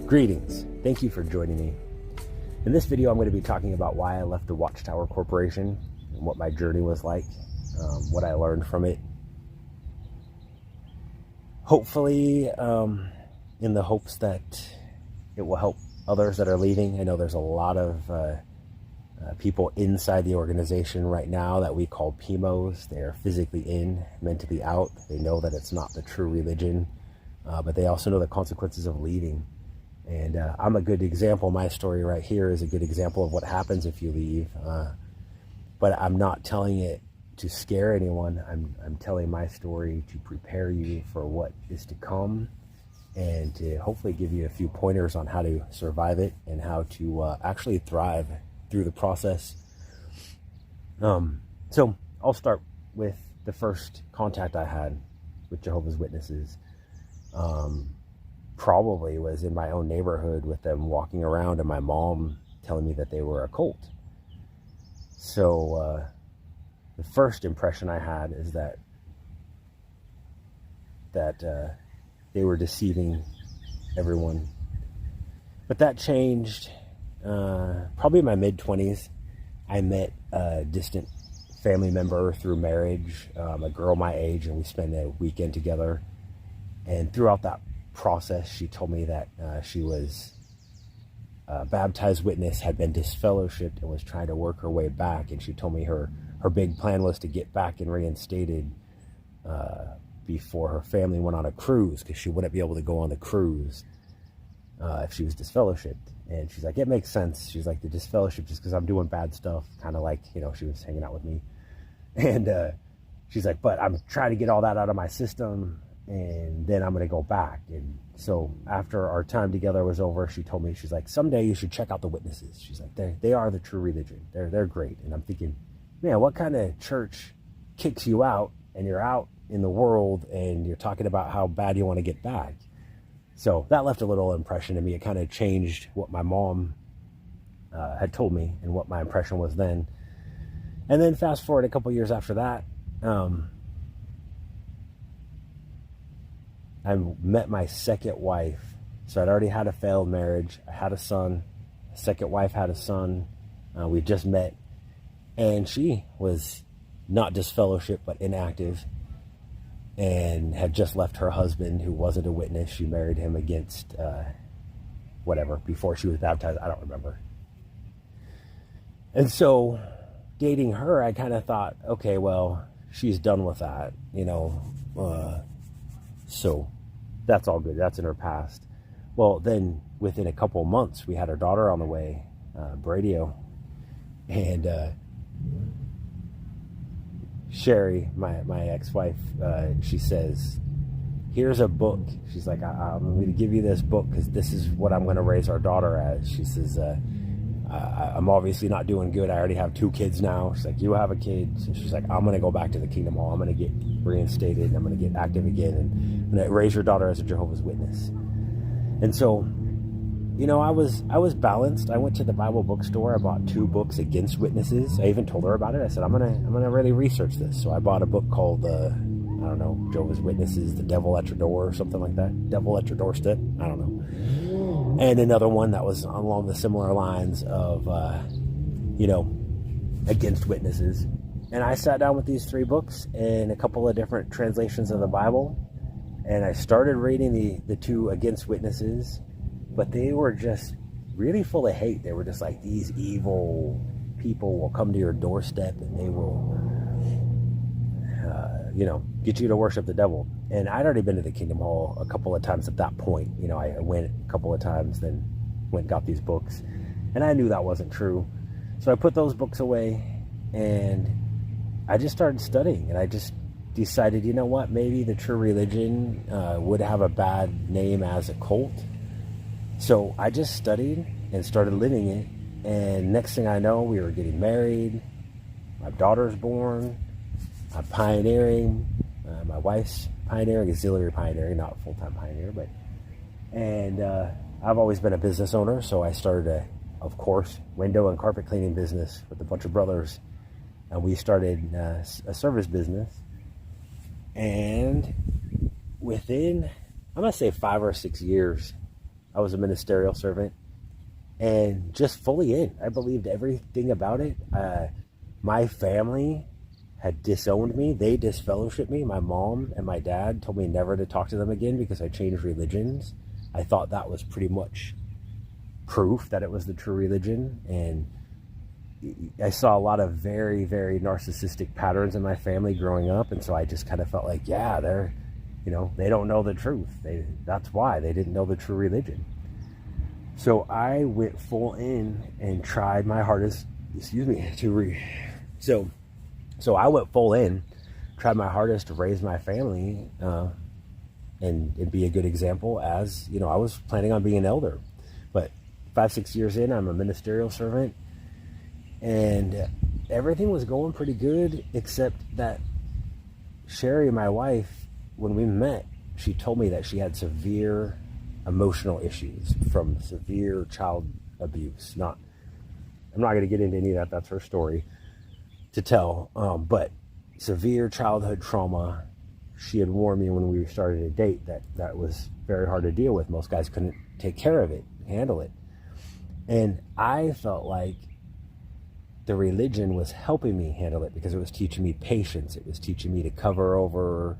Greetings. Thank you for joining me. In this video, I'm going to be talking about why I left the Watchtower Corporation and what my journey was like, what I learned from it. Hopefully, in the hopes that it will help others that are leaving. I know there's a lot of people inside the organization right now that we call PMOs. They are physically in, mentally out. They know that it's not the true religion, but they also know the consequences of leaving. And I'm a good example. My story right here is a good example of what happens if you leave. But I'm not telling it to scare anyone. I'm telling my story to prepare you for what is to come and to hopefully give you a few pointers on how to survive it and how to actually thrive through the process. So I'll start with the first contact I had with Jehovah's Witnesses. Probably was in my own neighborhood with them walking around and my mom telling me that they were a cult. So the first impression I had is that they were deceiving everyone. But that changed probably in my mid-20s. I met a distant family member through marriage, a girl my age, and we spent a weekend together. And throughout that process, she told me that she was a baptized witness, had been disfellowshipped, and was trying to work her way back. And she told me her big plan was to get back and reinstated before her family went on a cruise, because she wouldn't be able to go on the cruise if she was disfellowshipped. And she's like, it makes sense. She's like, the disfellowship just because I'm doing bad stuff, kind of like, she was hanging out with me. And she's like, but I'm trying to get all that out of my system, and then I'm going to go back. And so after our time together was over, she told me, she's like, someday you should check out the Witnesses. She's like, they are the true religion. They're great. And I'm thinking, man, what kind of church kicks you out and you're out in the world and you're talking about how bad you want to get back? So that left a little impression in me. It kind of changed what my mom had told me and what my impression was then. And then fast forward a couple years after that, I met my second wife. So I'd already had a failed marriage. I had a son. The second wife had a son. We just met. And she was not disfellowshipped, but inactive. And had just left her husband, who wasn't a witness. She married him against whatever, before she was baptized. I don't remember. And so dating her, I kind of thought, okay, well, she's done with that, so that's all good. That's in her past. Well, then within a couple of months, we had our daughter on the way, Bradio. And Sherry, my ex-wife, she says, here's a book. She's like, I'm going to give you this book because this is what I'm going to raise our daughter as. She says, I'm obviously not doing good. I already have 2 kids now. She's like, you have a kid. So she's like, I'm going to go back to the Kingdom Hall. I'm going to get reinstated. I'm going to get active again. And I'm going to raise your daughter as a Jehovah's Witness. And so, I was balanced. I went to the Bible bookstore. I bought 2 books against witnesses. I even told her about it. I said, I'm gonna really research this. So I bought a book called Jehovah's Witnesses, The Devil at Your Door, or something like that. Devil at Your Doorstep. I don't know. And another one that was along the similar lines of, against witnesses. And I sat down with these 3 books and a couple of different translations of the Bible. And I started reading the 2 against witnesses. But they were just really full of hate. They were just like, these evil people will come to your doorstep and they will, get you to worship the devil. And I'd already been to the Kingdom Hall a couple of times at that point. I went a couple of times, then went and got these books. And I knew that wasn't true. So I put those books away and I just started studying. And I just decided, you know what, maybe the true religion would have a bad name as a cult. So I just studied and started living it. And next thing I know, we were getting married. My daughter's born. I'm pioneering. My wife's pioneering, auxiliary pioneering, not full-time pioneer. And I've always been a business owner. So I started of course, window and carpet cleaning business with a bunch of brothers. And we started a service business. And within, I'm going to say 5 or 6 years, I was a ministerial servant, and just fully in. I believed everything about it. My family had disowned me. They disfellowshipped me. My mom and my dad told me never to talk to them again because I changed religions. I thought that was pretty much proof that it was the true religion. And I saw a lot of very, very narcissistic patterns in my family growing up. And so I just kind of felt like, yeah, they don't know the truth. That's why they didn't know the true religion. So I went full in and tried my hardest, So I went full in, tried my hardest to raise my family and be a good example as, I was planning on being an elder. But 5-6 years in, I'm a ministerial servant, and everything was going pretty good, except that Sherry, my wife, when we met, she told me that she had severe emotional issues from severe child abuse. I'm not going to get into any of that. That's her story to tell, but severe childhood trauma. She had warned me when we started to date that was very hard to deal with. Most guys couldn't take care of it, handle it. And I felt like the religion was helping me handle it because it was teaching me patience. It was teaching me to cover over,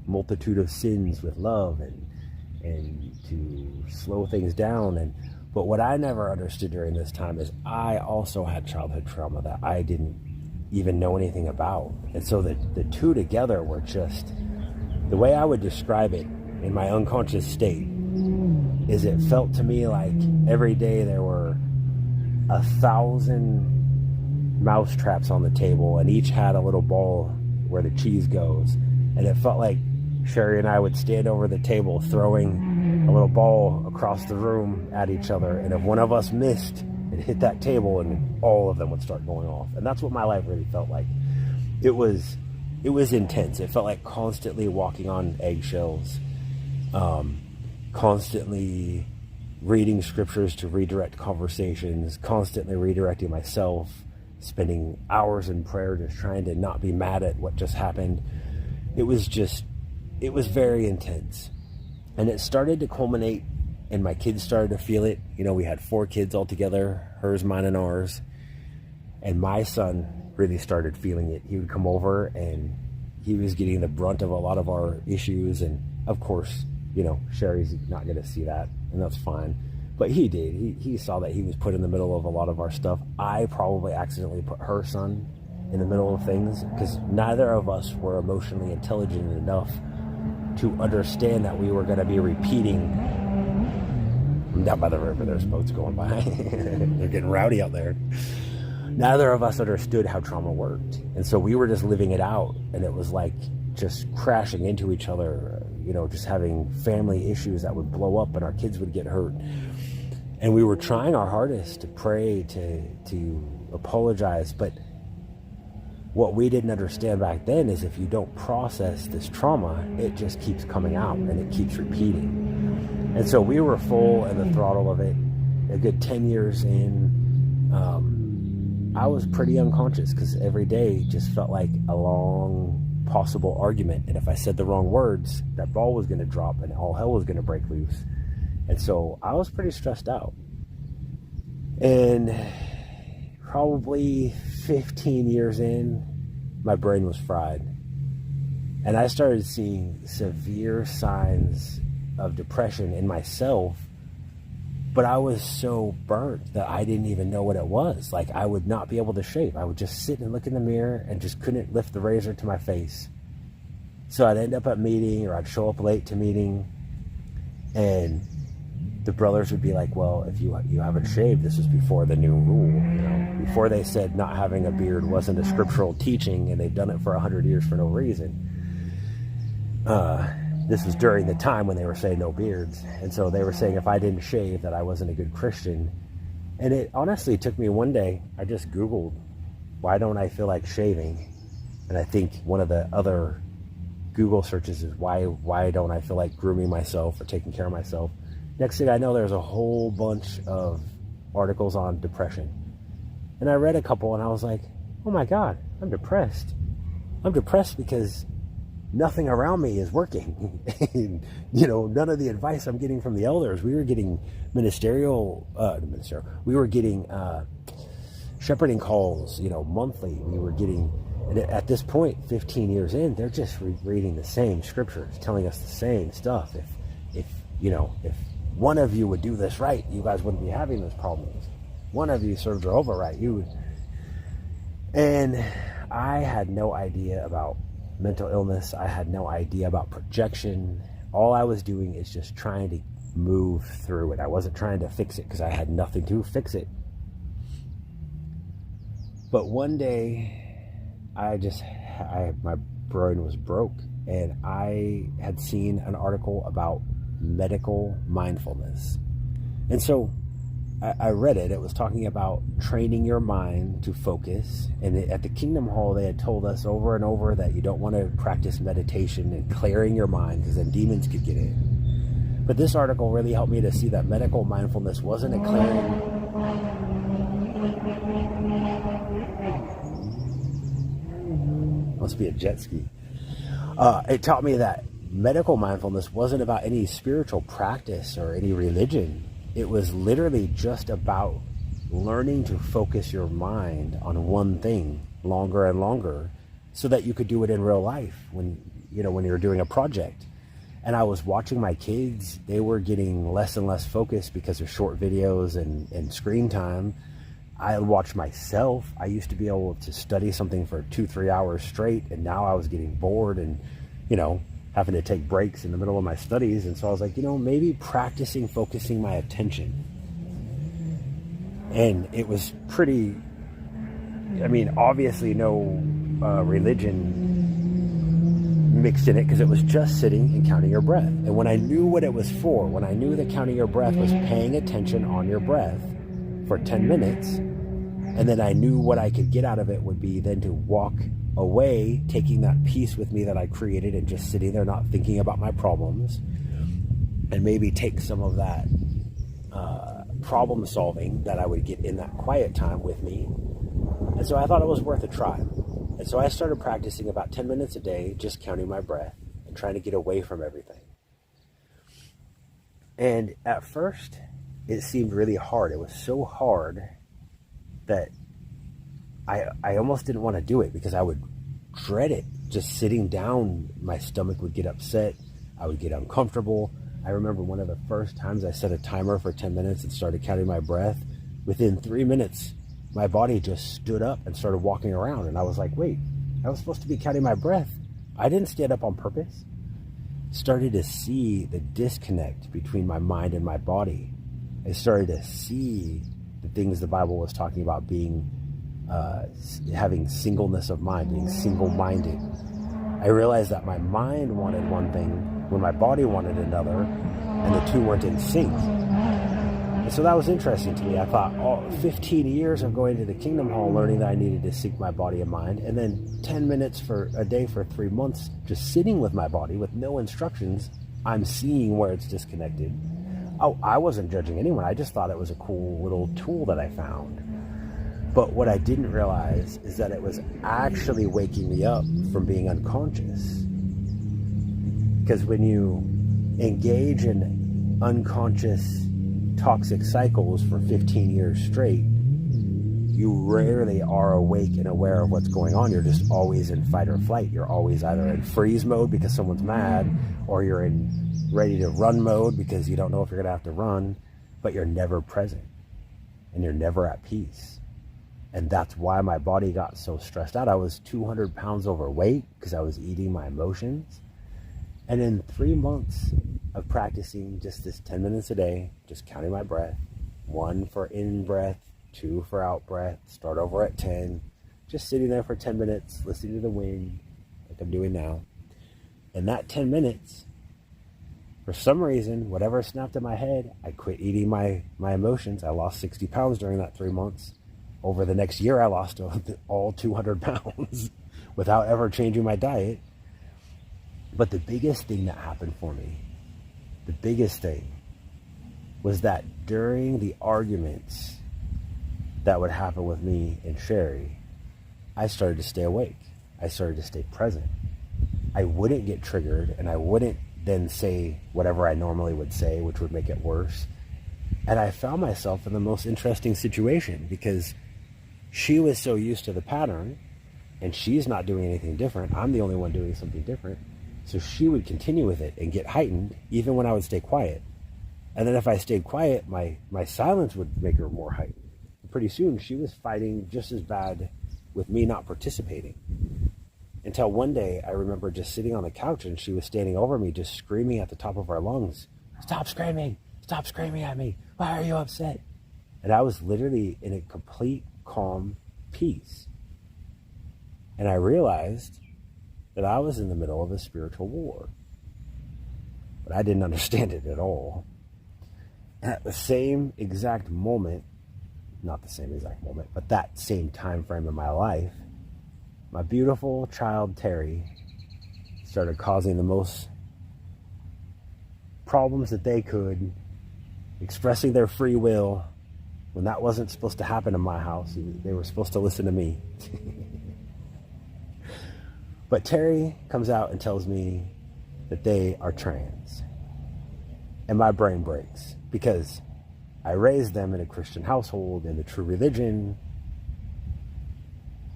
multitude of sins with love and to slow things down. But what I never understood during this time is I also had childhood trauma that I didn't even know anything about. And so the two together were just, the way I would describe it in my unconscious state is it felt to me like every day there were 1,000 mouse traps on the table, and each had a little ball where the cheese goes. And it felt like Sherry and I would stand over the table throwing a little ball across the room at each other, and if one of us missed, it hit that table and all of them would start going off. And that's what my life really felt like. It was intense. It felt like constantly walking on eggshells, constantly reading scriptures to redirect conversations, constantly redirecting myself, spending hours in prayer just trying to not be mad at what just happened. It was very intense. And it started to culminate, and my kids started to feel it. We had 4 kids all together, hers, mine, and ours. And my son really started feeling it. He would come over, and he was getting the brunt of a lot of our issues. And of course, Sherry's not going to see that, and that's fine. But he did. He saw that he was put in the middle of a lot of our stuff. I probably accidentally put her son in the middle of things because neither of us were emotionally intelligent enough to understand that we were going to be repeating. Down by the river, there's boats going by. They're getting rowdy out there. Neither of us understood how trauma worked. And so we were just living it out. And it was like just crashing into each other, just having family issues that would blow up and our kids would get hurt. And we were trying our hardest to pray, to apologize. But what we didn't understand back then is if you don't process this trauma, it just keeps coming out and it keeps repeating. And so we were full in the throttle of it. A good 10 years in, I was pretty unconscious because every day just felt like a long possible argument. And if I said the wrong words, that ball was going to drop and all hell was going to break loose. And so I was pretty stressed out. And probably 15 years in, my brain was fried. And I started seeing severe signs of depression in myself, but I was so burnt that I didn't even know what it was. Like, I would not be able to shave. I would just sit and look in the mirror and just couldn't lift the razor to my face. So I'd end up at meeting, or I'd show up late to meeting, and the brothers would be like, well, if you haven't shaved, this was before the new rule. Before they said not having a beard wasn't a scriptural teaching, and they've done it for 100 years for no reason. This was during the time when they were saying no beards. And so they were saying if I didn't shave that I wasn't a good Christian. And it honestly took me one day, I just Googled, why don't I feel like shaving? And I think one of the other Google searches is why don't I feel like grooming myself or taking care of myself? Next thing I know, there's a whole bunch of articles on depression. And I read a couple and I was like, oh my God, I'm depressed. I'm depressed because nothing around me is working. And, none of the advice I'm getting from the elders. We were getting we were getting shepherding calls, monthly. We were getting, and at this point, 15 years in, they're just reading the same scriptures, telling us the same stuff. If one of you would do this right, you guys wouldn't be having those problems. One of you served Jehovah right, you would. And I had no idea about mental illness. I had no idea about projection. All I was doing is just trying to move through it. I wasn't trying to fix it because I had nothing to fix it. But one day, my brain was broke, and I had seen an article about medical mindfulness. And so I read it. It was talking about training your mind to focus. And at the Kingdom Hall, they had told us over and over that you don't want to practice meditation and clearing your mind because then demons could get in. But this article really helped me to see that medical mindfulness wasn't a clearing. Must be a jet ski. It taught me that medical mindfulness wasn't about any spiritual practice or any religion. It was literally just about learning to focus your mind on one thing longer and longer so that you could do it in real life when you're doing a project. And I was watching my kids. They were getting less and less focused because of short videos and screen time. I watched myself. I used to be able to study something for 2-3 hours straight, and now I was getting bored and, having to take breaks in the middle of my studies. And so I was like, maybe practicing focusing my attention. And it was pretty, obviously no religion mixed in it, because it was just sitting and counting your breath. And when I knew what it was for, when I knew that counting your breath was paying attention on your breath for 10 minutes, and then I knew what I could get out of it would be then to walk away, taking that peace with me that I created and just sitting there not thinking about my problems, and maybe take some of that problem solving that I would get in that quiet time with me. And so I thought it was worth a try. And so I started practicing about 10 minutes a day, just counting my breath and trying to get away from everything. And at first, it seemed really hard. It was so hard that I almost didn't want to do it because I would dread it. Just sitting down, my stomach would get upset. I would get uncomfortable. I remember one of the first times I set a timer for 10 minutes and started counting my breath. Within 3 minutes, my body just stood up and started walking around. And I was like, wait, I was supposed to be counting my breath. I didn't stand up on purpose. Started to see the disconnect between my mind and my body. I started to see the things the Bible was talking about being having singleness of mind, being single-minded. I realized that my mind wanted one thing when my body wanted another, and the two weren't in sync. And so that was interesting to me. I thought, 15 years of going to the Kingdom Hall, learning that I needed to sync my body and mind, and then 10 minutes for a day for 3 months, just sitting with my body with no instructions, I'm seeing where it's disconnected. I wasn't judging anyone. I just thought it was a cool little tool that I found. But what I didn't realize is that it was actually waking me up from being unconscious. Because when you engage in unconscious toxic cycles for 15 years straight, you rarely are awake and aware of what's going on. You're just always in fight or flight. You're always either in freeze mode because someone's mad, or you're in ready to run mode because you don't know if you're going to have to run, but you're never present and you're never at peace. And that's why my body got so stressed out. I was 200 pounds overweight because I was eating my emotions. And in 3 months of practicing just this 10 minutes a day, just counting my breath, 1 for in breath, 2 for out breath, start over at 10, just sitting there for 10 minutes, listening to the wind like I'm doing now. And that 10 minutes, for some reason, whatever snapped in my head, I quit eating my emotions. I lost 60 pounds during that 3 months. Over the next year, I lost all 200 pounds without ever changing my diet. But the biggest thing that happened for me, the biggest thing, was that during the arguments that would happen with me and Sherry, I started to stay awake. I started to stay present. I wouldn't get triggered, and I wouldn't then say whatever I normally would say, which would make it worse. And I found myself in the most interesting situation because she was so used to the pattern, and she's not doing anything different. I'm the only one doing something different. So she would continue with it and get heightened even when I would stay quiet. And then if I stayed quiet, my silence would make her more heightened. Pretty soon she was fighting just as bad with me not participating. Until one day I remember just sitting on the couch and she was standing over me just screaming at the top of her lungs, "Stop screaming! Stop screaming at me! Why are you upset?" And I was literally in a complete calm peace. And I realized that I was in the middle of a spiritual war. But I didn't understand it at all. And at the same exact moment, not the same exact moment, but that same time frame in my life, my beautiful child Terry started causing the most problems that they could, expressing their free will when that wasn't supposed to happen in my house. They were supposed to listen to me. But Terry comes out and tells me that they are trans. And my brain breaks because I raised them in a Christian household, in the true religion.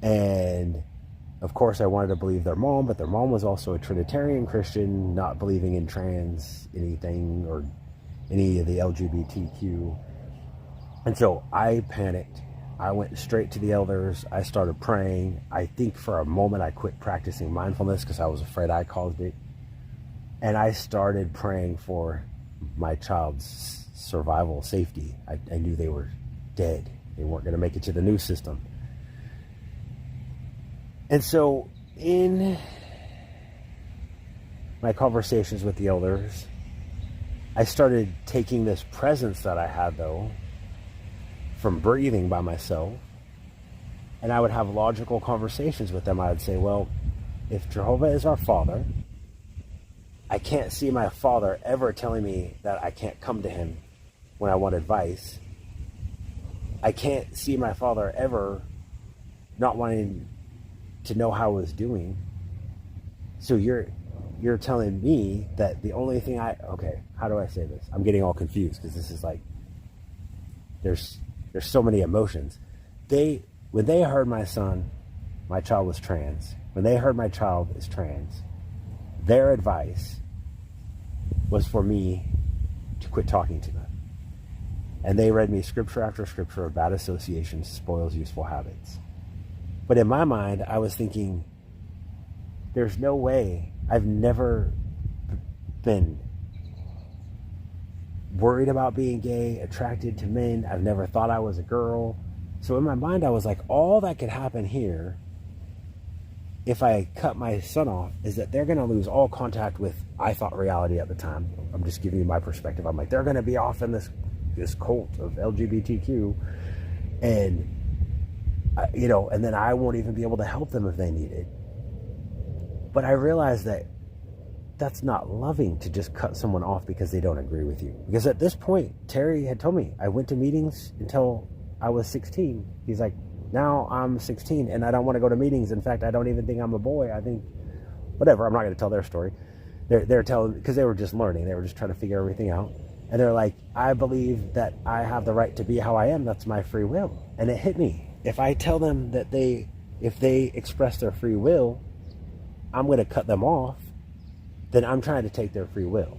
And of course I wanted to believe their mom, but their mom was also a Trinitarian Christian, not believing in trans anything or any of the LGBTQ. And so I panicked. I went straight to the elders. I started praying. I think for a moment I quit practicing mindfulness because I was afraid I caused it. And I started praying for my child's survival, safety. I knew they were dead. They weren't going to make it to the new system. And so in my conversations with the elders, I started taking this presence that I had, though, from breathing by myself, and I would have logical conversations with them. I would say, well, if Jehovah is our Father, I can't see my Father ever telling me that I can't come to him when I want advice. I can't see my Father ever not wanting to know how I was doing. So you're telling me that the only thing okay, how do I say this? I'm getting all confused because this is like, there's so many emotions. When they heard my child was trans, when they heard my child is trans, their advice was for me to quit talking to them. And they read me scripture after scripture of bad association spoils useful habits. But in my mind, I was thinking, there's no way. I've never been worried about being gay, attracted to men. I've never thought I was a girl. So in my mind, I was like, all that could happen here if I cut my son off is that they're going to lose all contact with, I thought, reality at the time. I'm just giving you my perspective. I'm like, they're going to be off in this cult of LGBTQ, and and then I won't even be able to help them if they need it. But I realized that that's not loving to just cut someone off because they don't agree with you. Because at this point, Terry had told me, I went to meetings until I was 16. He's like, now I'm 16 and I don't want to go to meetings. In fact, I don't even think I'm a boy. I think, whatever, I'm not going to tell their story. They're telling, because they were just learning. They were just trying to figure everything out. And they're like, I believe that I have the right to be how I am. That's my free will. And it hit me. If I tell them that if they express their free will, I'm going to cut them off, then I'm trying to take their free will.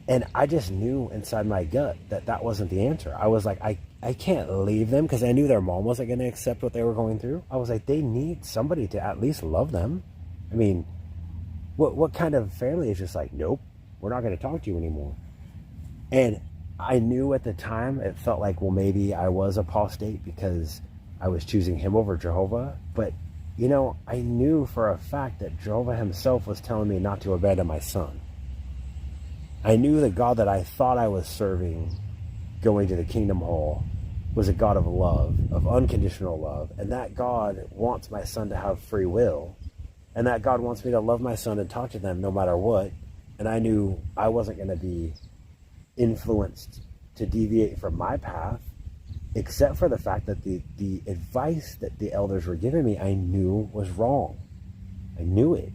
And I just knew inside my gut that that wasn't the answer. I was like, I can't leave them because I knew their mom wasn't going to accept what they were going through. I was like, they need somebody to at least love them. I mean, what kind of family is just like, nope, we're not going to talk to you anymore? And I knew at the time, it felt like, well, maybe I was apostate because I was choosing him over Jehovah. But, I knew for a fact that Jehovah himself was telling me not to abandon my son. I knew the God that I thought I was serving going to the kingdom hall was a God of love, of unconditional love. And that God wants my son to have free will. And that God wants me to love my son and talk to them no matter what. And I knew I wasn't going to be influenced to deviate from my path, except for the fact that the advice that the elders were giving me, I knew was wrong. I knew it.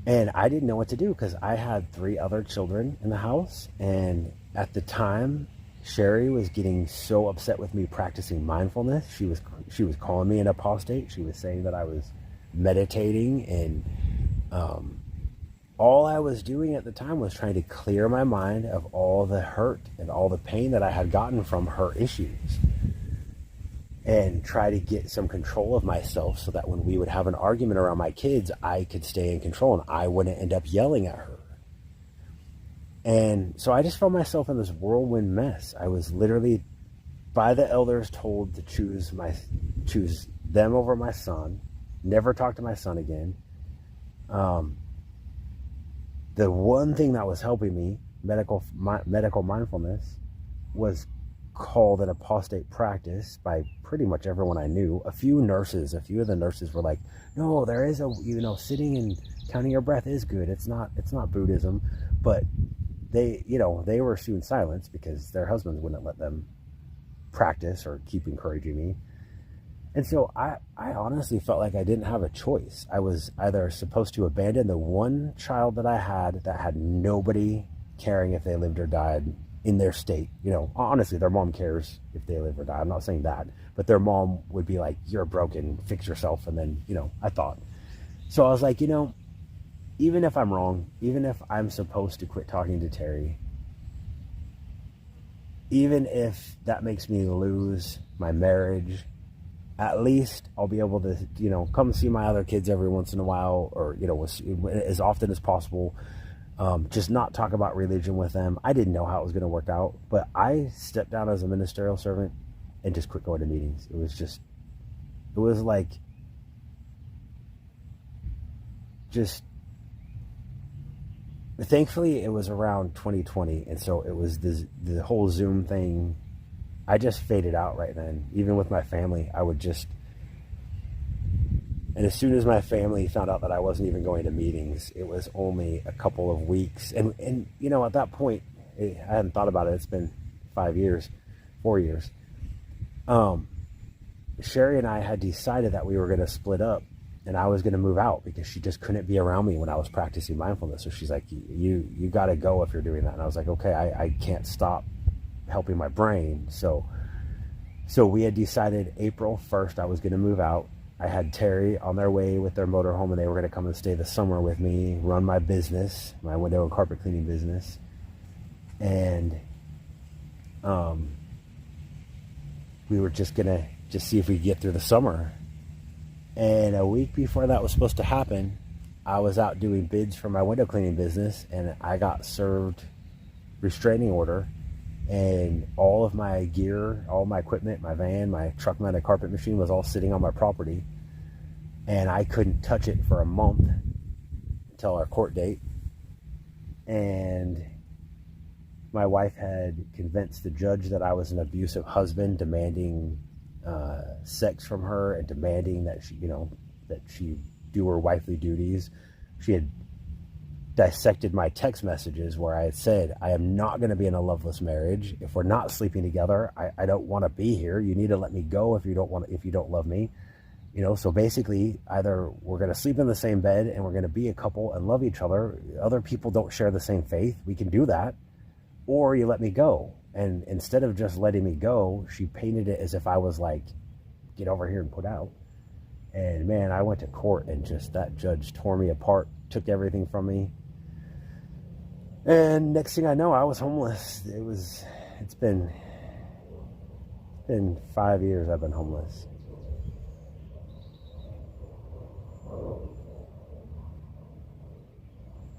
And I didn't know what to do because I had 3 other children in the house. And at the time, Sherry was getting so upset with me practicing mindfulness. She was calling me an apostate. She was saying that I was meditating, and all I was doing at the time was trying to clear my mind of all the hurt and all the pain that I had gotten from her issues, and try to get some control of myself so that when we would have an argument around my kids, I could stay in control and I wouldn't end up yelling at her. And so I just found myself in this whirlwind mess. I was literally, by the elders, told to choose them over my son, never talk to my son again. The one thing that was helping me, medical mindfulness, was called an apostate practice by pretty much everyone I knew. A few of the nurses were like, no, there is sitting and counting your breath is good. It's not Buddhism. But they were soon silenced because their husbands wouldn't let them practice or keep encouraging me. And so I honestly felt like I didn't have a choice. I was either supposed to abandon the one child that I had that had nobody caring if they lived or died in their state. Honestly, their mom cares if they live or die. I'm not saying that, but their mom would be like, you're broken, fix yourself. And then, I thought. So I was like, even if I'm wrong, even if I'm supposed to quit talking to Terry, even if that makes me lose my marriage, at least I'll be able to, come see my other kids every once in a while, or, as often as possible. Just not talk about religion with them. I didn't know how it was going to work out, but I stepped down as a ministerial servant and just quit going to meetings. It was like, thankfully it was around 2020. And so it was the whole Zoom thing. I just faded out right then. Even with my family, and as soon as my family found out that I wasn't even going to meetings, it was only a couple of weeks. And at that point, I hadn't thought about it. It's been 4 years. Sherry and I had decided that we were going to split up, and I was going to move out because she just couldn't be around me when I was practicing mindfulness. So she's like, you got to go if you're doing that. And I was like, okay, I can't stop helping my brain. So we had decided April 1st I was going to move out. I had Terry on their way with their motorhome, and they were going to come and stay the summer with me, run my business, my window and carpet cleaning business. And we were just going to see if we could get through the summer. And a week before that was supposed to happen, I was out doing bids for my window cleaning business, and I got served restraining order. And all of my gear, all my equipment, my van, my truck mounted carpet machine was all sitting on my property. And I couldn't touch it for a month until our court date. And my wife had convinced the judge that I was an abusive husband, demanding sex from her and demanding that she do her wifely duties. She had dissected my text messages where I had said, I am not going to be in a loveless marriage. If we're not sleeping together, I don't want to be here. You need to let me go if you don't love me. So basically, either we're going to sleep in the same bed and we're going to be a couple and love each other. Other people don't share the same faith. We can do that. Or you let me go. And instead of just letting me go, she painted it as if I was like, get over here and put out. And man, I went to court, and just that judge tore me apart, took everything from me. And next thing I know, I was homeless. It's been 5 years I've been homeless.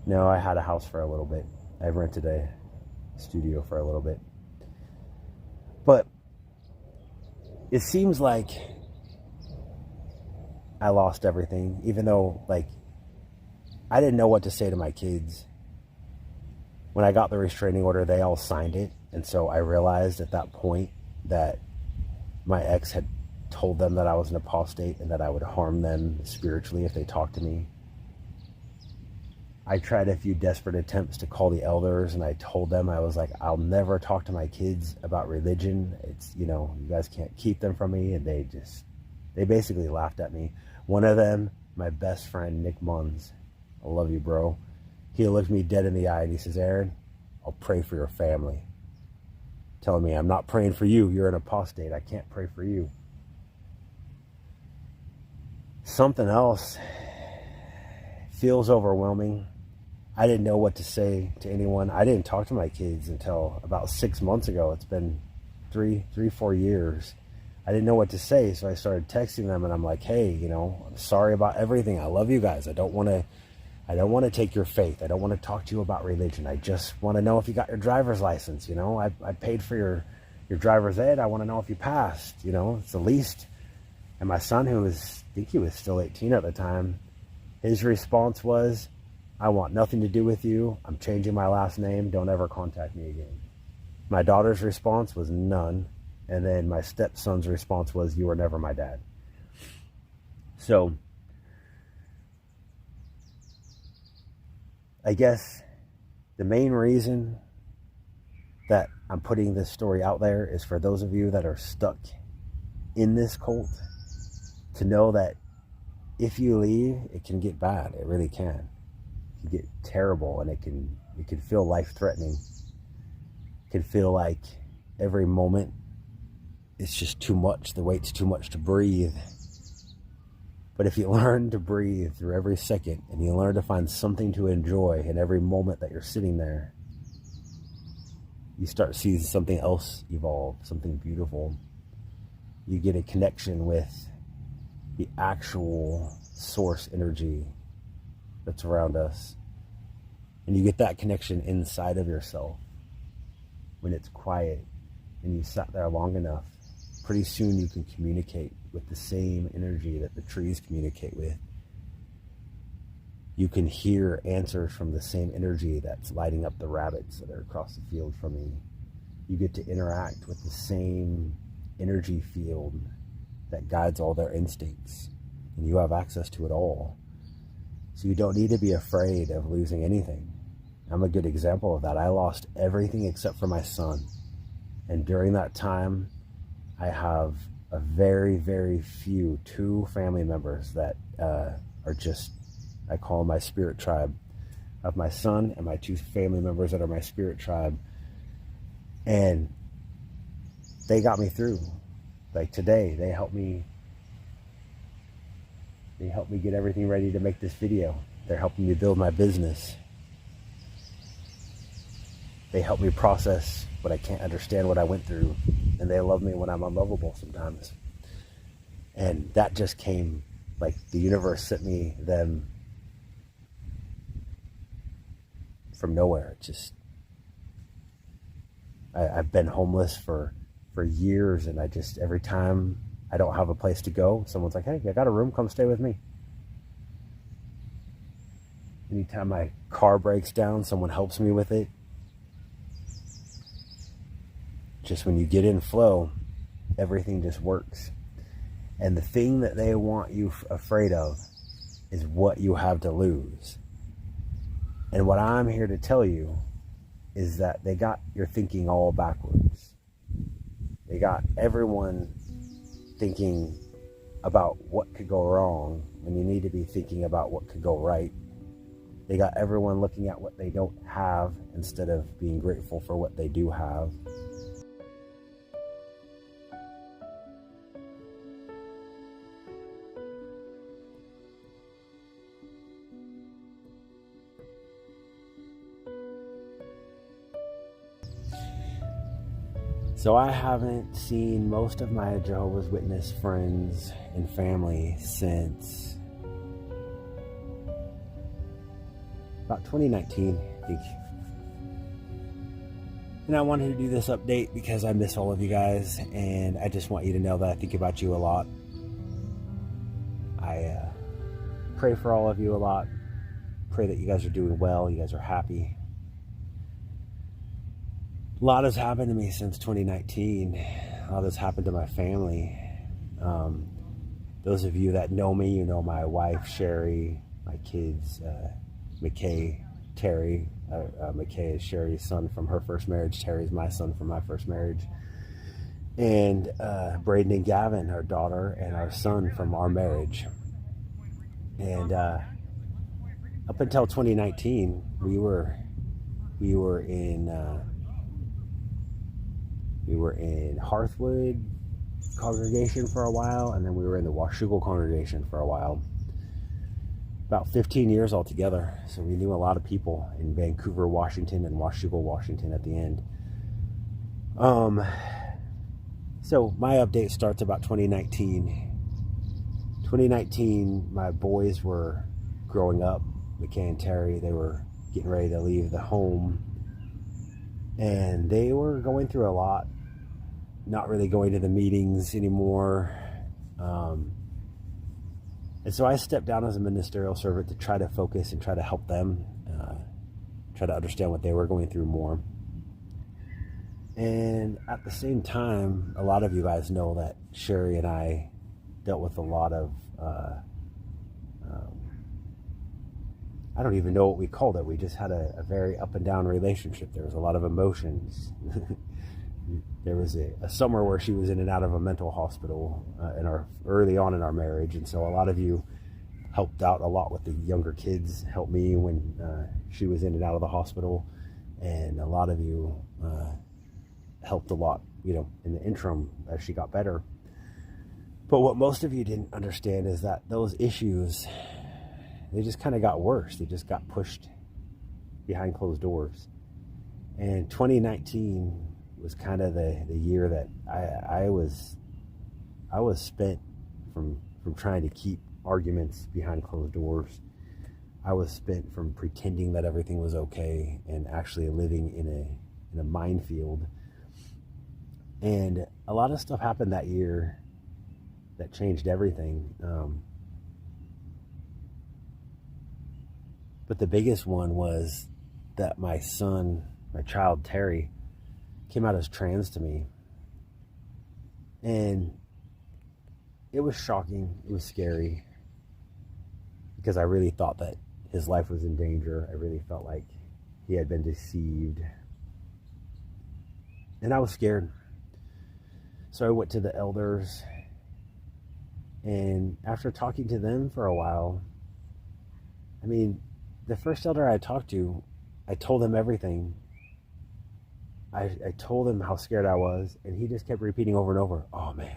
No, I had a house for a little bit. I rented a studio for a little bit. But it seems like I lost everything, even though, I didn't know what to say to my kids. When I got the restraining order, they all signed it. And so I realized at that point that my ex had told them that I was an apostate and that I would harm them spiritually if they talked to me. I tried a few desperate attempts to call the elders, and I told them, I was like, I'll never talk to my kids about religion. It's, you guys can't keep them from me. And they basically laughed at me. One of them, my best friend, Nick Munns. I love you, bro. He looked me dead in the eye and he says, Aaron, I'll pray for your family. Telling me, I'm not praying for you. You're an apostate. I can't pray for you. Something else feels overwhelming. I didn't know what to say to anyone. I didn't talk to my kids until about 6 months ago. It's been 4 years. I didn't know what to say, so I started texting them, and I'm like, hey, you know, I'm sorry about everything. I love you guys. I don't want to take your faith. I don't want to talk to you about religion. I just want to know if you got your driver's license. You know, I paid for your driver's ed. I want to know if you passed. You know, it's the least. And my son, I think he was still 18 at the time, his response was, I want nothing to do with you. I'm changing my last name. Don't ever contact me again. My daughter's response was none. And then my stepson's response was, you were never my dad. So I guess the main reason that I'm putting this story out there is for those of you that are stuck in this cult to know that if you leave, it can get bad. It really can. It can get terrible, and it can feel life-threatening. It can feel like every moment it's just too much. The weight's too much to breathe. But if you learn to breathe through every second, and you learn to find something to enjoy in every moment that you're sitting there, you start seeing something else evolve, something beautiful. You get a connection with the actual source energy that's around us. And you get that connection inside of yourself when it's quiet and you sat there long enough. Pretty soon you can communicate with the same energy that the trees communicate with. You can hear answers from the same energy that's lighting up the rabbits that are across the field from you. You get to interact with the same energy field that guides all their instincts, and you have access to it all. So you don't need to be afraid of losing anything. I'm a good example of that. I lost everything except for my son. And during that time, I have a very, very few, 2 family members that are just, I call my spirit tribe. I have my son and my 2 family members that are my spirit tribe. And they got me through. Like today, they helped me get everything ready to make this video. They're helping me build my business. They help me process what I can't understand, what I went through. And they love me when I'm unlovable sometimes. And that just came, like the universe sent me them from nowhere. I've been homeless for years, and every time I don't have a place to go, someone's like, hey, I got a room, come stay with me. Anytime my car breaks down, someone helps me with it. Just when you get in flow, everything just works. And the thing that they want you afraid of is what you have to lose. And what I'm here to tell you is that they got your thinking all backwards. They got everyone thinking about what could go wrong when you need to be thinking about what could go right. They got everyone looking at what they don't have instead of being grateful for what they do have. So I haven't seen most of my Jehovah's Witness friends and family since about 2019, I think. And I wanted to do this update because I miss all of you guys, and I just want you to know that I think about you a lot. I pray for all of you a lot. Pray that you guys are doing well, you guys are happy. A lot has happened to me since 2019. A lot has happened to my family. Those of you that know me, you know my wife, Sherry, my kids, McKay, Terry. McKay is Sherry's son from her first marriage. Terry's my son from my first marriage. And Braden and Gavin, our daughter and our son from our marriage. And up until 2019, we were in Hearthwood congregation for a while, and then we were in the Washougal congregation for a while. About 15 years altogether. So we knew a lot of people in Vancouver, Washington, and Washougal, Washington at the end. So my update starts about 2019. 2019, my boys were growing up, McKay and Terry. They were getting ready to leave the home, and they were going through a lot, not really going to the meetings anymore. And so I stepped down as a ministerial servant to try to focus and try to help them, try to understand what they were going through more. And at the same time, a lot of you guys know that Sherry and I dealt with a lot of, I don't even know what we called it. We just had a very up and down relationship. There was a lot of emotions. There was a summer where she was in and out of a mental hospital early on in our marriage, and so a lot of you helped out a lot with the younger kids, helped me when she was in and out of the hospital, and a lot of you helped a lot, in the interim as she got better. But what most of you didn't understand is that those issues, they just kind of got worse. They just got pushed behind closed doors. And 2019 was kind of the year that I was spent from trying to keep arguments behind closed doors. I was spent from pretending that everything was okay and actually living in a minefield. And a lot of stuff happened that year that changed everything. But the biggest one was that my child Terry, came out as trans to me. And it was shocking. It was scary. Because I really thought that his life was in danger. I really felt like he had been deceived. And I was scared. So I went to the elders. And after talking to them for a while, the first elder I talked to, I told him everything. I told him how scared I was, and he just kept repeating over and over, "Oh man,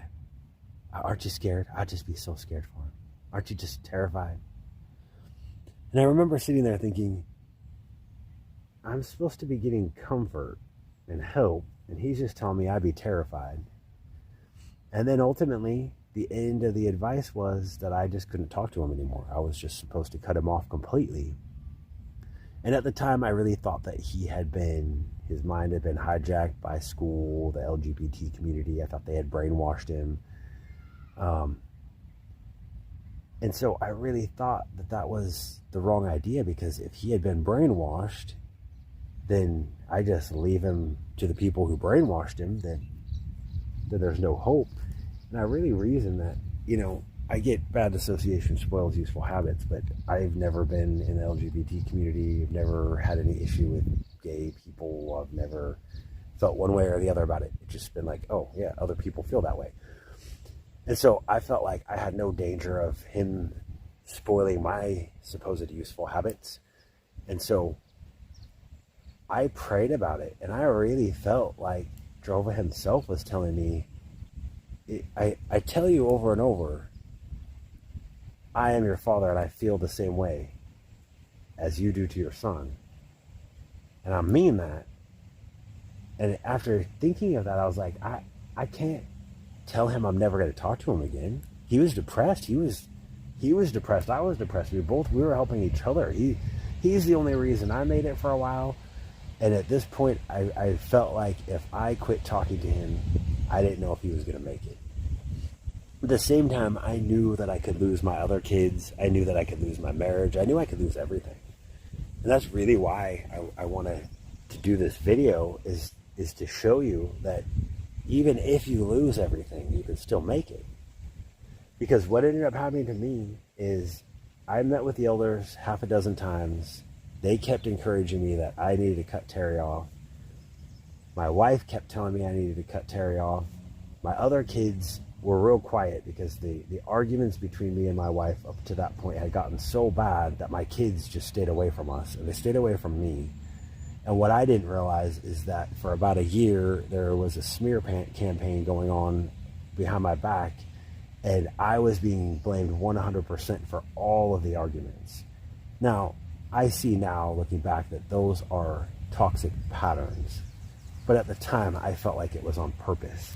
aren't you scared? I'd just be so scared for him. Aren't you just terrified?" And I remember sitting there thinking, I'm supposed to be getting comfort and help, and he's just telling me I'd be terrified. And then ultimately, the end of the advice was that I just couldn't talk to him anymore. I was just supposed to cut him off completely. And at the time, I really thought that his mind had been hijacked by school, the LGBT community. I thought they had brainwashed him. And so I really thought that was the wrong idea, because if he had been brainwashed, then I just leave him to the people who brainwashed him, then there's no hope. And I really reasoned that, I get bad association spoils useful habits, but I've never been in the LGBT community. I've never had any issue with gay people. I've never felt one way or the other about it. It's just been like, oh yeah, other people feel that way. And so I felt like I had no danger of him spoiling my supposed useful habits. And so I prayed about it, and I really felt like Jehovah himself was telling me, I tell you over and over, I am your father, and I feel the same way as you do to your son. And I mean that. And after thinking of that, I was like, I can't tell him I'm never going to talk to him again. He was depressed. He was depressed. I was depressed. We were helping each other. He's the only reason I made it for a while. And at this point, I felt like if I quit talking to him, I didn't know if he was going to make it. At the same time, I knew that I could lose my other kids. I knew that I could lose my marriage. I knew I could lose everything. And that's really why I wanted to do this video, is to show you that even if you lose everything, you can still make it. Because what ended up happening to me is I met with the elders half a dozen times. They kept encouraging me that I needed to cut Terry off. My wife kept telling me I needed to cut Terry off. My other kids were real quiet because the arguments between me and my wife up to that point had gotten so bad that my kids just stayed away from us, and they stayed away from me. And what I didn't realize is that for about a year, there was a smear campaign going on behind my back, and I was being blamed 100% for all of the arguments. Now, I see now, looking back, that those are toxic patterns. But at the time, I felt like it was on purpose.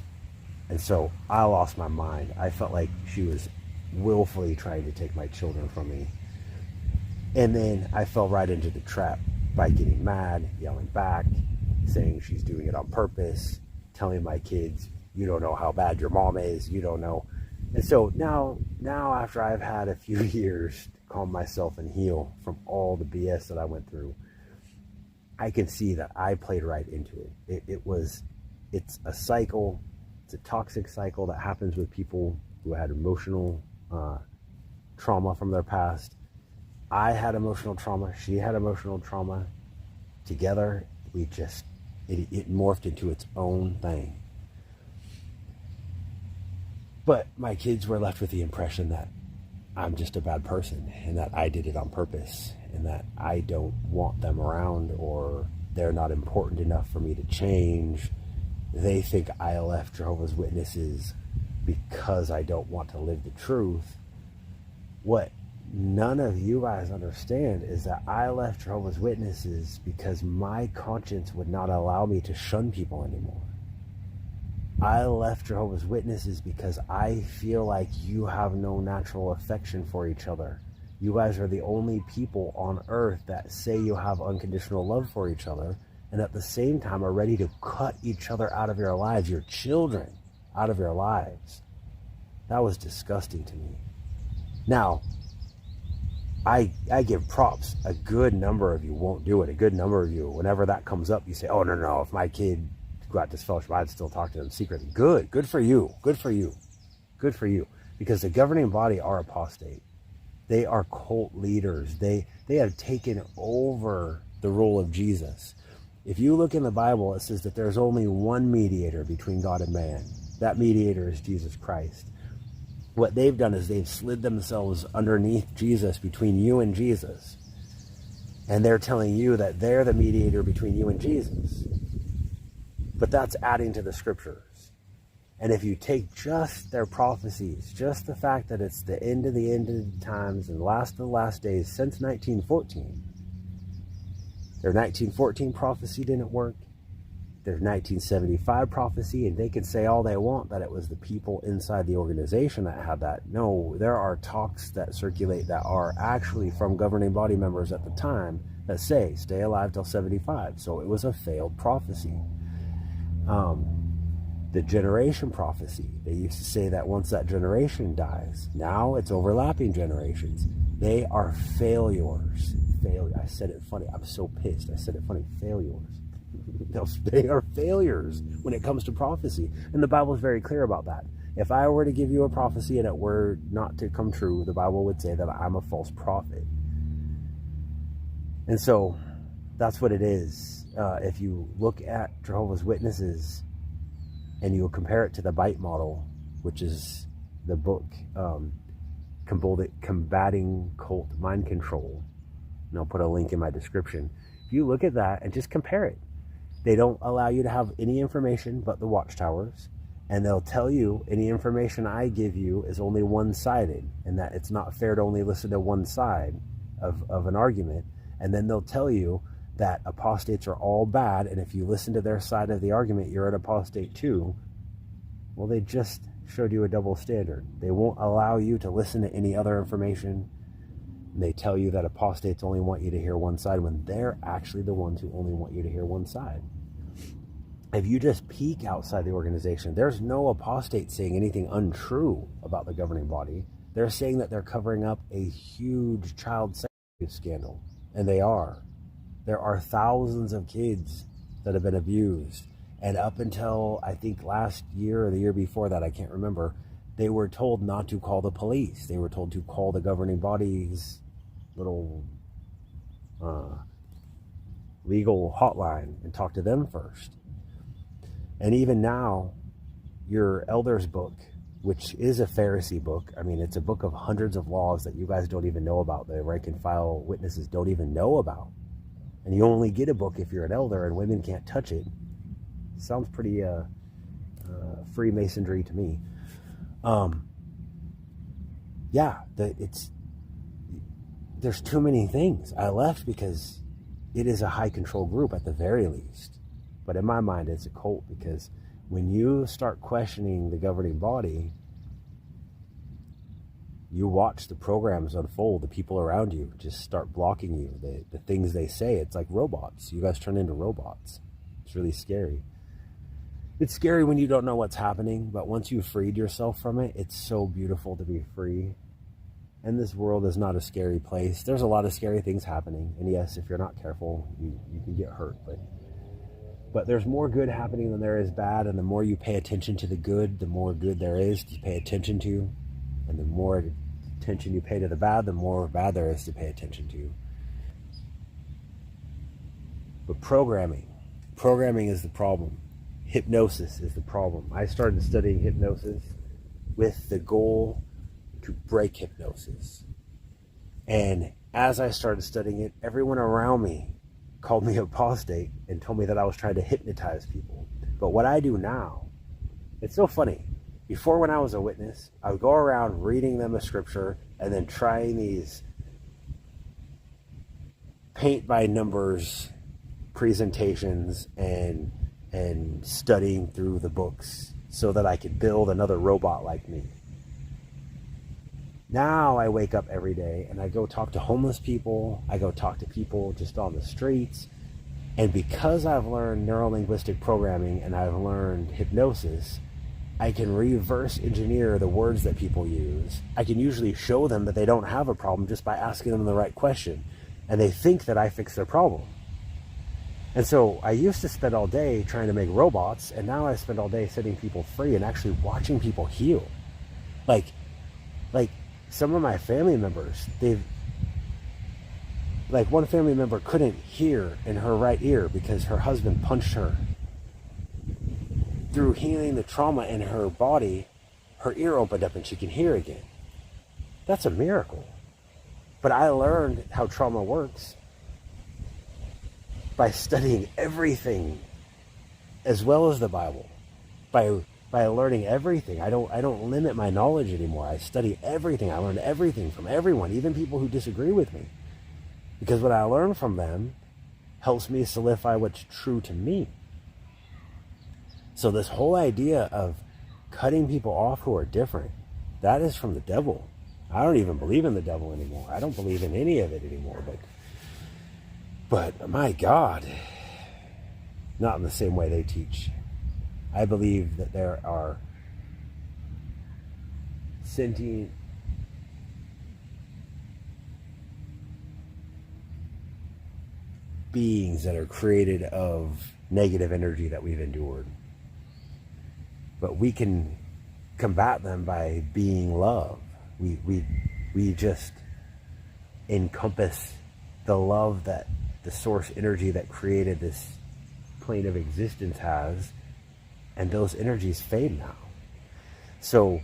And so I lost my mind. I felt like she was willfully trying to take my children from me. And then I fell right into the trap by getting mad, yelling back, saying she's doing it on purpose, telling my kids, you don't know how bad your mom is, you don't know. And so now after I've had a few years to calm myself and heal from all the BS that I went through, I can see that I played right into it. It's a cycle. It's a toxic cycle that happens with people who had emotional trauma from their past. I had emotional trauma. She had emotional trauma. Together, it morphed into its own thing. But my kids were left with the impression that I'm just a bad person and that I did it on purpose and that I don't want them around, or they're not important enough for me to change. They think I left Jehovah's Witnesses because I don't want to live the truth. What none of you guys understand is that I left Jehovah's Witnesses because my conscience would not allow me to shun people anymore. I left Jehovah's Witnesses because I feel like you have no natural affection for each other. You guys are the only people on earth that say you have unconditional love for each other, and at the same time are ready to cut each other out of your lives, your children out of your lives. That was disgusting to me. Now, I give props. A good number of you won't do it. A good number of you, whenever that comes up, you say, oh, no, if my kid got disfellowship, I'd still talk to them secretly. Good for you. Because the governing body are apostate. They are cult leaders. They have taken over the role of Jesus. If you look in the Bible, it says that there's only one mediator between God and man. That mediator is Jesus Christ. What they've done is they've slid themselves underneath Jesus, between you and Jesus. And they're telling you that they're the mediator between you and Jesus. But that's adding to the scriptures. And if you take just their prophecies, just the fact that it's the end of the times and last of the last days since 1914, their 1914 prophecy didn't work. Their 1975 prophecy, and they can say all they want that it was the people inside the organization that had that. No, there are talks that circulate that are actually from governing body members at the time that say, stay alive till 75. So it was a failed prophecy. The generation prophecy, they used to say that once that generation dies, now it's overlapping generations. They are failures. I said it funny. I'm so pissed. I said it funny. Failures. They are failures when it comes to prophecy. And the Bible is very clear about that. If I were to give you a prophecy and it were not to come true, the Bible would say that I'm a false prophet. And so that's what it is. If you look at Jehovah's Witnesses and you compare it to the Bite model, which is the book Combating Cult Mind Control, and I'll put a link in my description. If you look at that and just compare it, they don't allow you to have any information but the watchtowers, and they'll tell you any information I give you is only one-sided, and that it's not fair to only listen to one side of an argument. And then they'll tell you that apostates are all bad, and if you listen to their side of the argument, you're an apostate too. Well, they just showed you a double standard. They won't allow you to listen to any other information. They tell you that apostates only want you to hear one side when they're actually the ones who only want you to hear one side. If you just peek outside the organization, there's no apostate saying anything untrue about the governing body. They're saying that they're covering up a huge child sex abuse scandal, and they are. There are thousands of kids that have been abused, and up until I think last year or the year before that, I can't remember, they were told not to call the police. They were told to call the governing body's little legal hotline and talk to them first. And even now, your elders book which is a Pharisee book. I mean, it's a book of hundreds of laws that you guys don't even know about, the rank and file witnesses don't even know about. And you only get a book if you're an elder, and women can't touch it. Sounds pretty Freemasonry to me. There's too many things. I left because it is a high control group at the very least. But in my mind, it's a cult, because when you start questioning the governing body, you watch the programs unfold. The people around you just start blocking you. The things they say, it's like robots. You guys turn into robots. It's really scary. It's scary when you don't know what's happening, but once you've freed yourself from it, it's so beautiful to be free. And this world is not a scary place. There's a lot of scary things happening. And yes, if you're not careful, you can get hurt. But there's more good happening than there is bad. And the more you pay attention to the good, the more good there is to pay attention to. And the more attention you pay to the bad, the more bad there is to pay attention to. But programming is the problem. Hypnosis is the problem. I started studying hypnosis with the goal to break hypnosis. And as I started studying it, everyone around me called me apostate and told me that I was trying to hypnotize people. But what I do now, it's so funny. Before, when I was a witness, I would go around reading them a scripture and then trying these paint by numbers presentations and studying through the books so that I could build another robot like me. Now I wake up every day and I go talk to homeless people. I go talk to people just on the streets. And because I've learned neuro-linguistic programming and I've learned hypnosis, I can reverse engineer the words that people use. I can usually show them that they don't have a problem just by asking them the right question. And they think that I fix their problem. And so I used to spend all day trying to make robots, and now I spend all day setting people free and actually watching people heal. Like some of my family members, one family member couldn't hear in her right ear because her husband punched her. Through healing the trauma in her body, her ear opened up and she can hear again. That's a miracle. But I learned how trauma works by studying everything as well as the Bible. By learning everything. I don't limit my knowledge anymore. I study everything. I learn everything from everyone, even people who disagree with me. Because what I learn from them helps me solidify what's true to me. So this whole idea of cutting people off who are different, that is from the devil. I don't even believe in the devil anymore. I don't believe in any of it anymore. But my God, not in the same way they teach. I believe that there are sentient beings that are created of negative energy that we've endured. But we can combat them by being love. We just encompass the love that the source energy that created this plane of existence has, and those energies fade now. So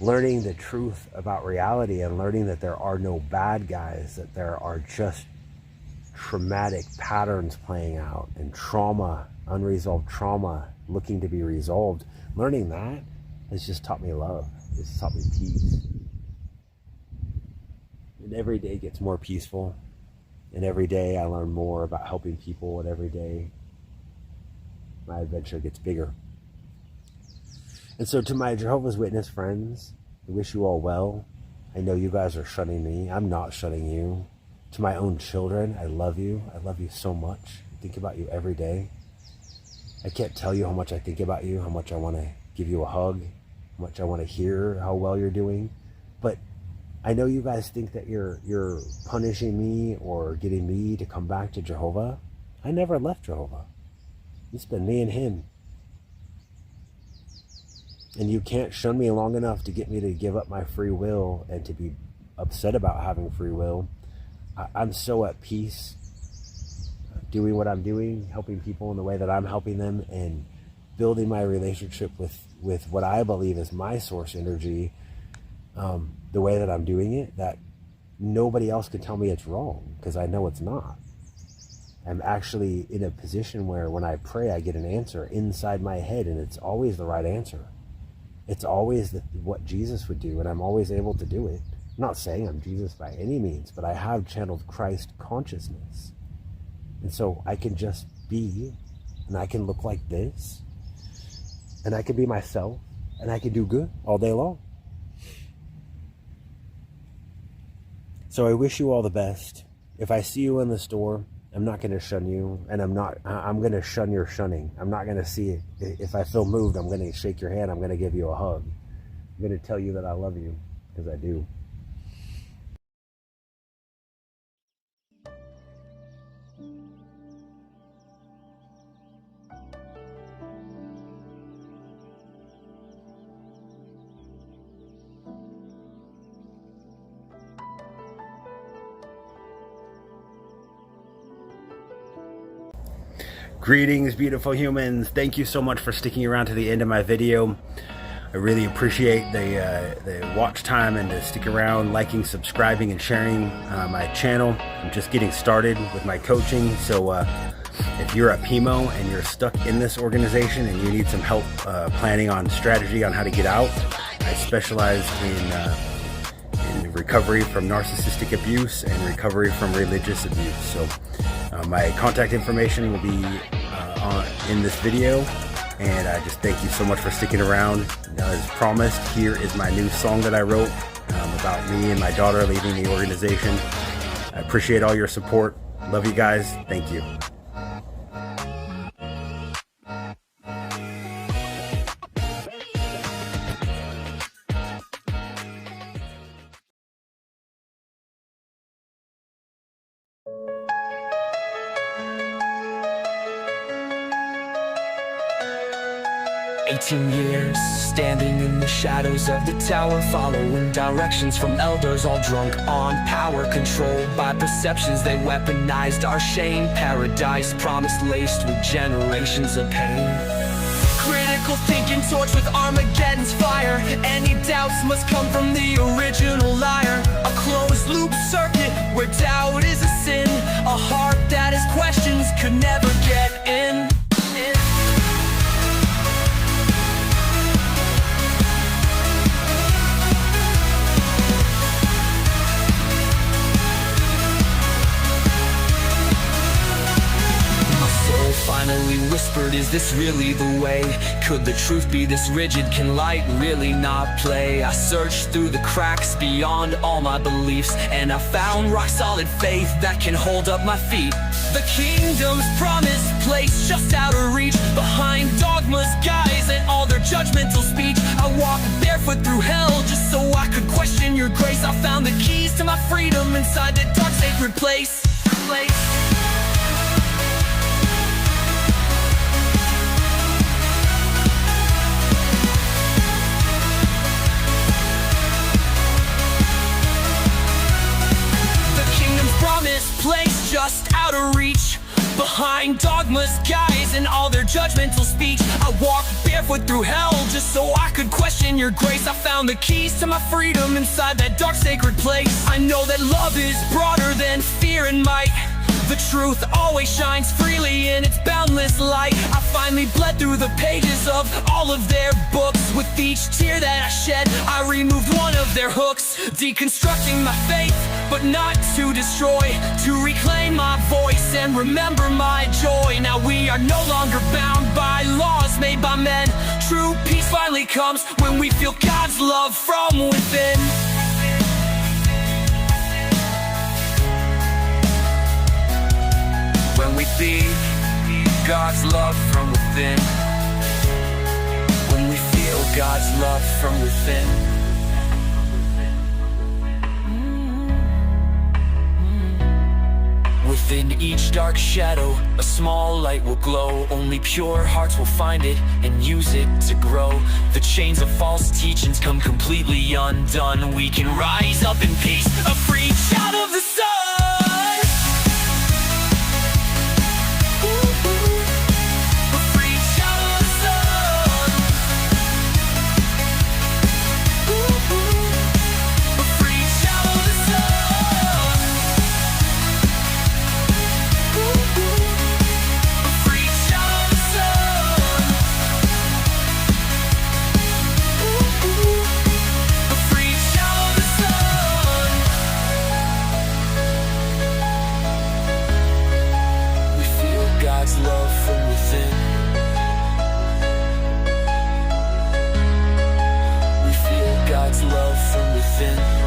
learning the truth about reality and learning that there are no bad guys, that there are just traumatic patterns playing out and trauma, unresolved trauma looking to be resolved, learning that has just taught me love. It's taught me peace. And every day gets more peaceful. And every day I learn more about helping people, and every day my adventure gets bigger. And so to my Jehovah's Witness friends, I wish you all well. I know you guys are shunning me. I'm not shunning you. To my own children, I love you. I love you so much. I think about you every day. I can't tell you how much I think about you, how much I want to give you a hug, how much I want to hear how well you're doing. But I know you guys think that you're punishing me or getting me to come back to Jehovah. I never left Jehovah. It's been me and him. And you can't shun me long enough to get me to give up my free will and to be upset about having free will. I'm so at peace doing what I'm doing, helping people in the way that I'm helping them, and building my relationship with what I believe is my source energy, the way that I'm doing it, that nobody else can tell me it's wrong, because I know it's not. I'm actually in a position where when I pray, I get an answer inside my head, and it's always the right answer. It's always what Jesus would do, and I'm always able to do it. I'm not saying I'm Jesus by any means, but I have channeled Christ consciousness. And so I can just be, and I can look like this, and I can be myself, and I can do good all day long. So I wish you all the best. If I see you in the store, I'm not going to shun you, and I'm going to shun your shunning. I'm not going to see it. If I feel moved, I'm going to shake your hand. I'm going to give you a hug. I'm going to tell you that I love you, because I do. Greetings, beautiful humans. Thank you so much for sticking around to the end of my video. I really appreciate the watch time and to stick around, liking, subscribing, and sharing my channel. I'm just getting started with my coaching, so if you're a PMO and you're stuck in this organization and you need some help planning on strategy on how to get out, I specialize in recovery from narcissistic abuse and recovery from religious abuse. So my contact information will be in this video, and I just thank you so much for sticking around. As promised, here is my new song that I wrote about me and my daughter leaving the organization. I appreciate all your support. Love you guys. Thank you. 18 years, standing in the shadows of the tower, following directions from elders, all drunk on power, controlled by perceptions they weaponized our shame. Paradise promised, laced with generations of pain. Critical thinking torched with Armageddon's fire. Any doubts must come from the original liar. A closed loop circuit where doubt is a sin. A heart that has questions could never get in. Finally whispered, is this really the way? Could the truth be this rigid? Can light really not play? I searched through the cracks beyond all my beliefs, and I found rock solid faith that can hold up my feet. The kingdom's promised place just out of reach, behind dogma's guise and all their judgmental speech. I walked barefoot through hell just so I could question your grace. I found the keys to my freedom inside that dark sacred place. Place just out of reach, behind dogma's guise and all their judgmental speech. I walked barefoot through hell just so I could question your grace. I found the keys to my freedom inside that dark sacred place. I know that love is broader than fear and might. The truth always shines freely in its boundless light. I finally bled through the pages of all of their books. With each tear that I shed, I removed one of their hooks. Deconstructing my faith, but not to destroy. To reclaim my voice and remember my joy. Now we are no longer bound by laws made by men. True peace finally comes when we feel God's love from within. When we feel God's love from within. When we feel God's love from within. Within each dark shadow, a small light will glow. Only pure hearts will find it and use it to grow. The chains of false teachings come completely undone. We can rise up in peace, a free child of the sun. A free child of the sun. love from within.